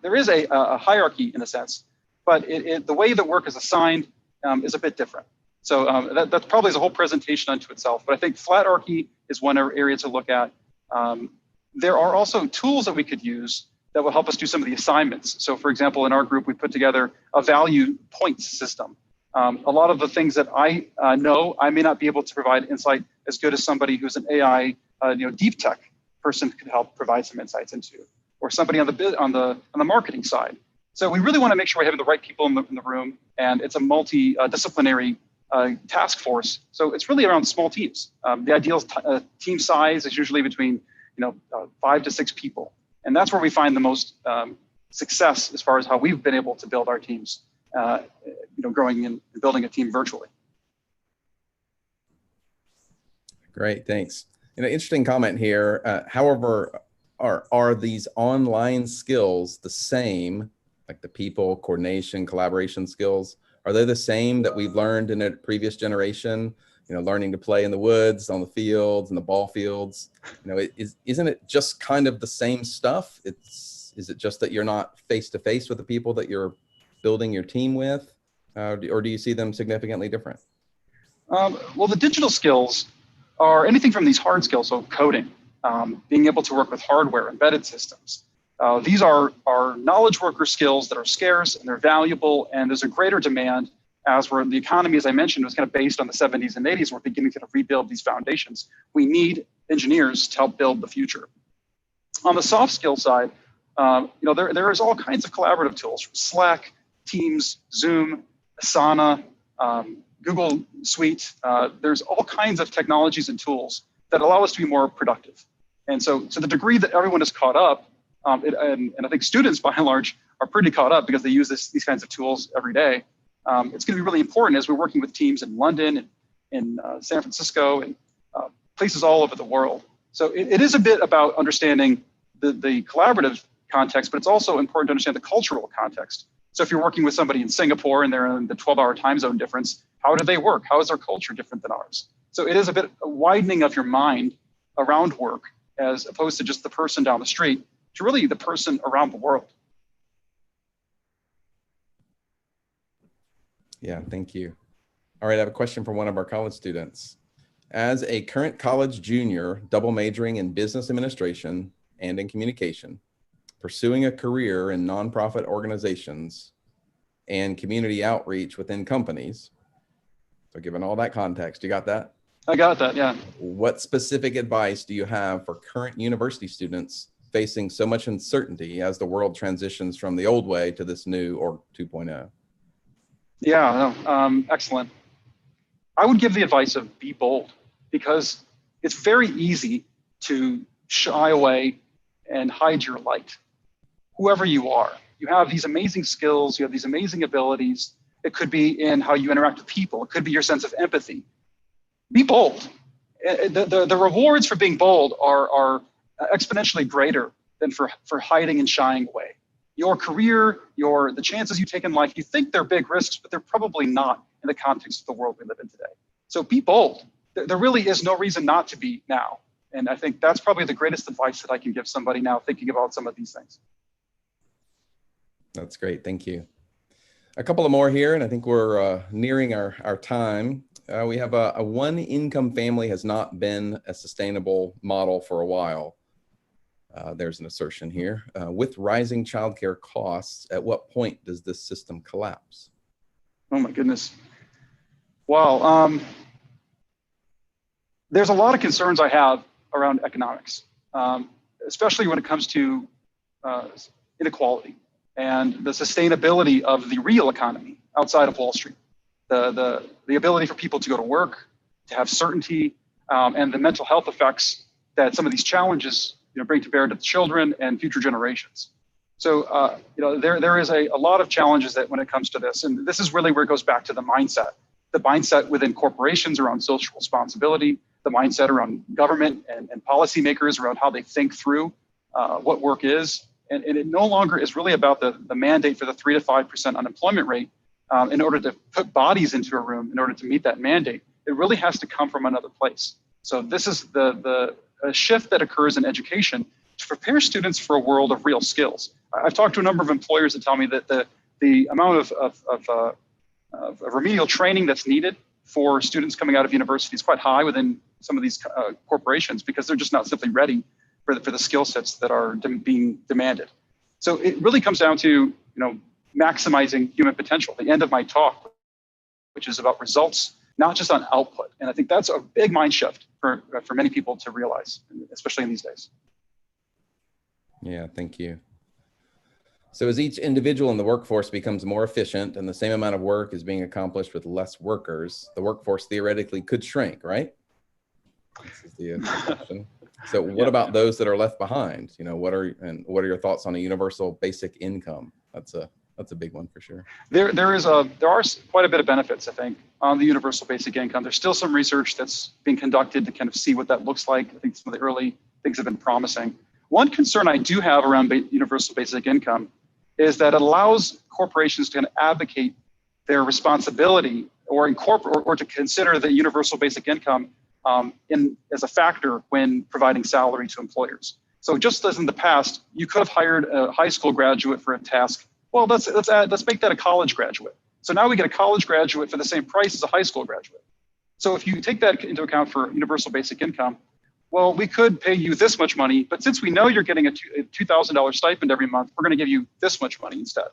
S3: there is a hierarchy in a sense, but the way that work is assigned is a bit different. So that probably is a whole presentation unto itself. But I think flat archy is one area to look at. There are also tools that we could use that will help us do some of the assignments. So for example, in our group, we put together a value points system. A lot of the things that I know, I may not be able to provide insight as good as somebody who's an AI, deep tech person could help provide some insights into, or somebody on the marketing side. So we really want to make sure we have the right people in the room, and it's a multidisciplinary task force. So it's really around small teams. The ideal team size is usually between 5 to 6 people, and that's where we find the most success as far as how we've been able to build our teams. Growing and building a team virtually.
S4: Great, thanks. Interesting comment here. However, are these online skills the same, like the people, coordination, collaboration skills? Are they the same that we've learned in a previous generation? Learning to play in the woods, on the fields, and the ball fields. Isn't it just kind of the same stuff? Is it just that you're not face to face with the people that you're building your team with, or do you see them significantly different?
S3: Well, the digital skills are anything from these hard skills, so coding, being able to work with hardware, embedded systems. These are knowledge worker skills that are scarce and they're valuable, and there's a greater demand as the economy, as I mentioned, was kind of based on the 70s and 80s. We're beginning to rebuild these foundations. We need engineers to help build the future. On the soft skill side, there is all kinds of collaborative tools, from Slack, Teams, Zoom, Asana, Google Suite. There's all kinds of technologies and tools that allow us to be more productive. And so to the degree that everyone is caught up, and I think students by and large are pretty caught up because they use these kinds of tools every day, it's going to be really important as we're working with teams in London and in San Francisco and places all over the world. So it is a bit about understanding the collaborative context, but it's also important to understand the cultural context. So if you're working with somebody in Singapore and they're in the 12-hour time zone difference, how do they work? How is their culture different than ours? So it is a bit a widening of your mind around work as opposed to just the person down the street to really the person around the world.
S4: Yeah, thank you. All right, I have a question from one of our college students. As a current college junior, double majoring in business administration and in communication, pursuing a career in nonprofit organizations and community outreach within companies. So given all that context, you got that?
S3: I got that, yeah.
S4: What specific advice do you have for current university students facing so much uncertainty as the world transitions from the old way to this new or 2.0?
S3: Yeah, no, excellent. I would give the advice of be bold, because it's very easy to shy away and hide your light. Whoever you are, you have these amazing skills, you have these amazing abilities. It could be in how you interact with people. It could be your sense of empathy. Be bold. The rewards for being bold are exponentially greater than for hiding and shying away. your career, the chances you take in life, you think they're big risks, but they're probably not in the context of the world we live in today. So be bold. There really is no reason not to be now. And I think that's probably the greatest advice that I can give somebody now thinking about some of these things.
S4: That's great. Thank you. A couple of more here, and I think we're nearing our time. We have a one income family has not been a sustainable model for a while. There's an assertion here. With rising childcare costs, at what point does this system collapse?
S3: Oh my goodness. Wow. There's a lot of concerns I have around economics, especially when it comes to inequality and the sustainability of the real economy outside of Wall Street. The ability for people to go to work, to have certainty, and the mental health effects that some of these challenges bring to bear to the children and future generations. So there is a lot of challenges that when it comes to this, and this is really where it goes back to the mindset within corporations around social responsibility, the mindset around government and policymakers around how they think through what work is. And it no longer is really about the mandate for the 3 to 5% unemployment rate in order to put bodies into a room in order to meet that mandate. It really has to come from another place. So this is the shift that occurs in education to prepare students for a world of real skills. I've talked to a number of employers that tell me that the amount of remedial training that's needed for students coming out of university is quite high within some of these corporations because they're just not simply ready for the skill sets that are being demanded. So it really comes down to maximizing human potential. The end of my talk, which is about results, not just on output. And I think that's a big mind shift for many people to realize, especially in these days.
S4: Yeah, thank you. So as each individual in the workforce becomes more efficient and the same amount of work is being accomplished with less workers, the workforce theoretically could shrink, right? This is the question. So what about those that are left behind? What are your thoughts on a universal basic income? That's a big one for sure. There
S3: are quite a bit of benefits, I think, on the universal basic income. There's still some research that's being conducted to kind of see what that looks like. I think some of the early things have been promising. One concern I do have around universal basic income is that it allows corporations to kind of advocate their responsibility or incorporate or to consider the universal basic income as a factor when providing salary to employers. So just as in the past, you could have hired a high school graduate for a task. Well, let's make that a college graduate. So now we get a college graduate for the same price as a high school graduate. So if you take that into account for universal basic income, well, we could pay you this much money, but since we know you're getting a $2,000 stipend every month, we're going to give you this much money instead.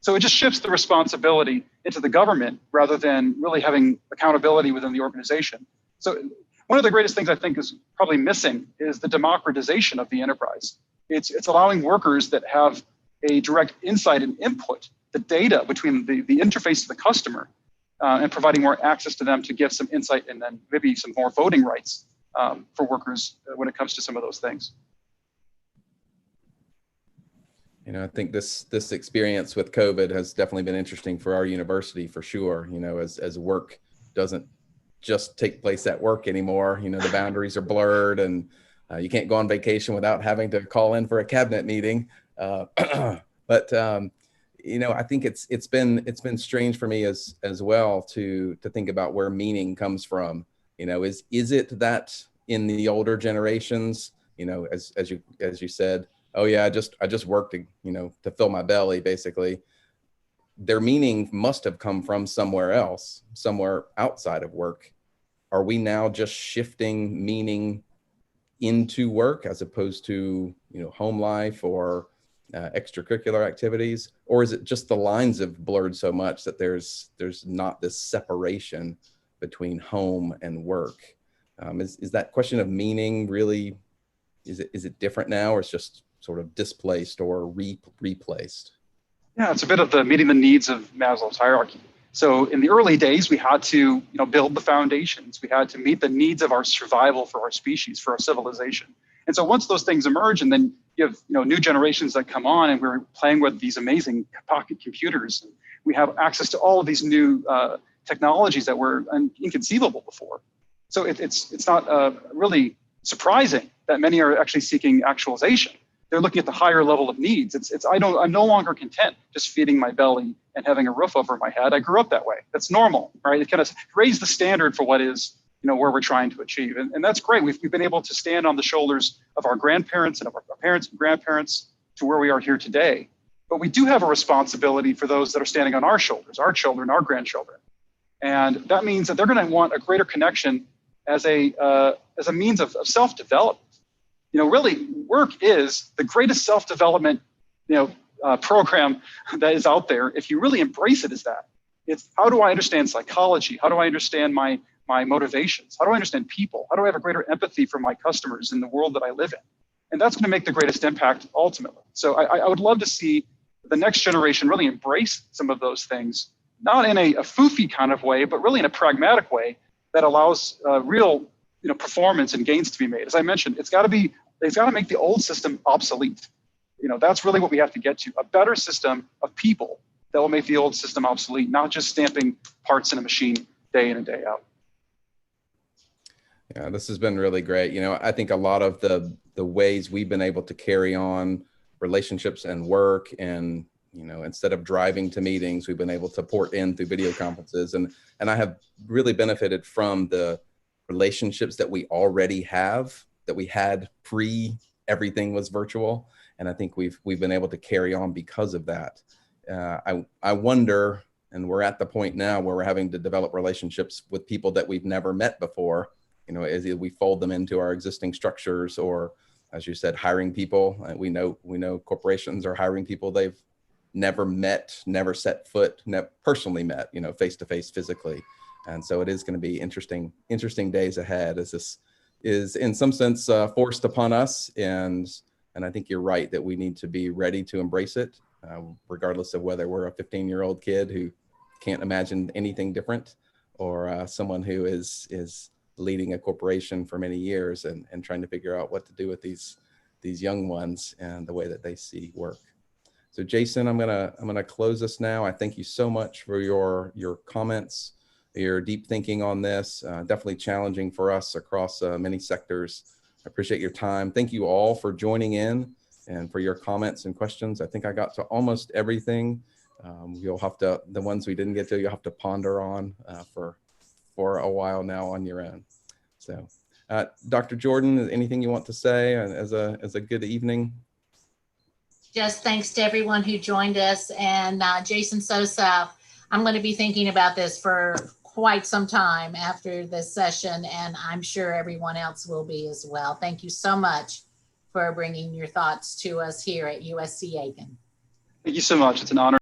S3: So it just shifts the responsibility into the government rather than really having accountability within the organization. So one of the greatest things I think is probably missing is the democratization of the enterprise. It's allowing workers that have a direct insight and input, the data between the interface to the customer and providing more access to them to give some insight and then maybe some more voting rights for workers when it comes to some of those things.
S4: I think this experience with COVID has definitely been interesting for our university for sure. As work doesn't just take place at work anymore, the boundaries are blurred and you can't go on vacation without having to call in for a cabinet meeting. But I think it's been strange for me as well to think about where meaning comes from. Is it that in the older generations, as you said, oh yeah, I just worked to fill my belly, basically. Their meaning must have come from somewhere else, somewhere outside of work. Are we now just shifting meaning into work as opposed to home life or extracurricular activities, or is it just the lines have blurred so much that there's not this separation between home and work? Is that question of meaning really, is it different now, or it's just sort of displaced or replaced?
S3: Yeah, it's a bit of the meeting the needs of Maslow's hierarchy. So in the early days, we had to build the foundations. We had to meet the needs of our survival for our species, for our civilization. And so once those things emerge, and then you have new generations that come on, and we're playing with these amazing pocket computers. And we have access to all of these new technologies that were inconceivable before. So it's not really surprising that many are actually seeking actualization. they're looking at the higher level of needs. I'm no longer content just feeding my belly and having a roof over my head. I grew up that way. That's normal, right? It kind of raised the standard for what is, where we're trying to achieve. And that's great. We've been able to stand on the shoulders of our grandparents and of our parents and grandparents to where we are here today. But we do have a responsibility for those that are standing on our shoulders, our children, our grandchildren. And that means that they're going to want a greater connection as a means of self-development. Really, work is the greatest self-development, program that is out there. If you really embrace it as that, it's how do I understand psychology? How do I understand my motivations? How do I understand people? How do I have a greater empathy for my customers in the world that I live in? And that's going to make the greatest impact ultimately. So I would love to see the next generation really embrace some of those things, not in a foofy kind of way, but really in a pragmatic way that allows real performance and gains to be made. As I mentioned, they've got to make the old system obsolete. That's really what we have to get to, a better system of people that will make the old system obsolete, not just stamping parts in a machine day in and day out.
S4: Yeah, this has been really great. I think a lot of the ways we've been able to carry on relationships and work, and instead of driving to meetings, we've been able to port in through video conferences, and I have really benefited from the relationships that we already have, that we had pre everything was virtual, and I think we've been able to carry on because of that. I wonder, and we're at the point now where we're having to develop relationships with people that we've never met before. As we fold them into our existing structures, or as you said, hiring people. We know corporations are hiring people they've never met, never set foot, personally met, face to face physically. And so it is going to be interesting days ahead, as this is in some sense forced upon us. And I think you're right that we need to be ready to embrace it, regardless of whether we're a 15-year-old kid who can't imagine anything different, or someone who is leading a corporation for many years and trying to figure out what to do with these young ones and the way that they see work. So Jason, I'm gonna close this now. I thank you so much for your comments, your deep thinking on this. Definitely challenging for us across many sectors. I appreciate your time. Thank you all for joining in and for your comments and questions. I think I got to almost everything. You'll have to, the ones we didn't get to, you'll have to ponder on for a while now on your own. So, Dr. Jordan, anything you want to say as a good evening?
S1: Just thanks to everyone who joined us, and Jason Sosa. I'm going to be thinking about this for quite some time after this session, and I'm sure everyone else will be as well. Thank you so much for bringing your thoughts to us here at USC Aiken.
S3: Thank you so much. It's an honor.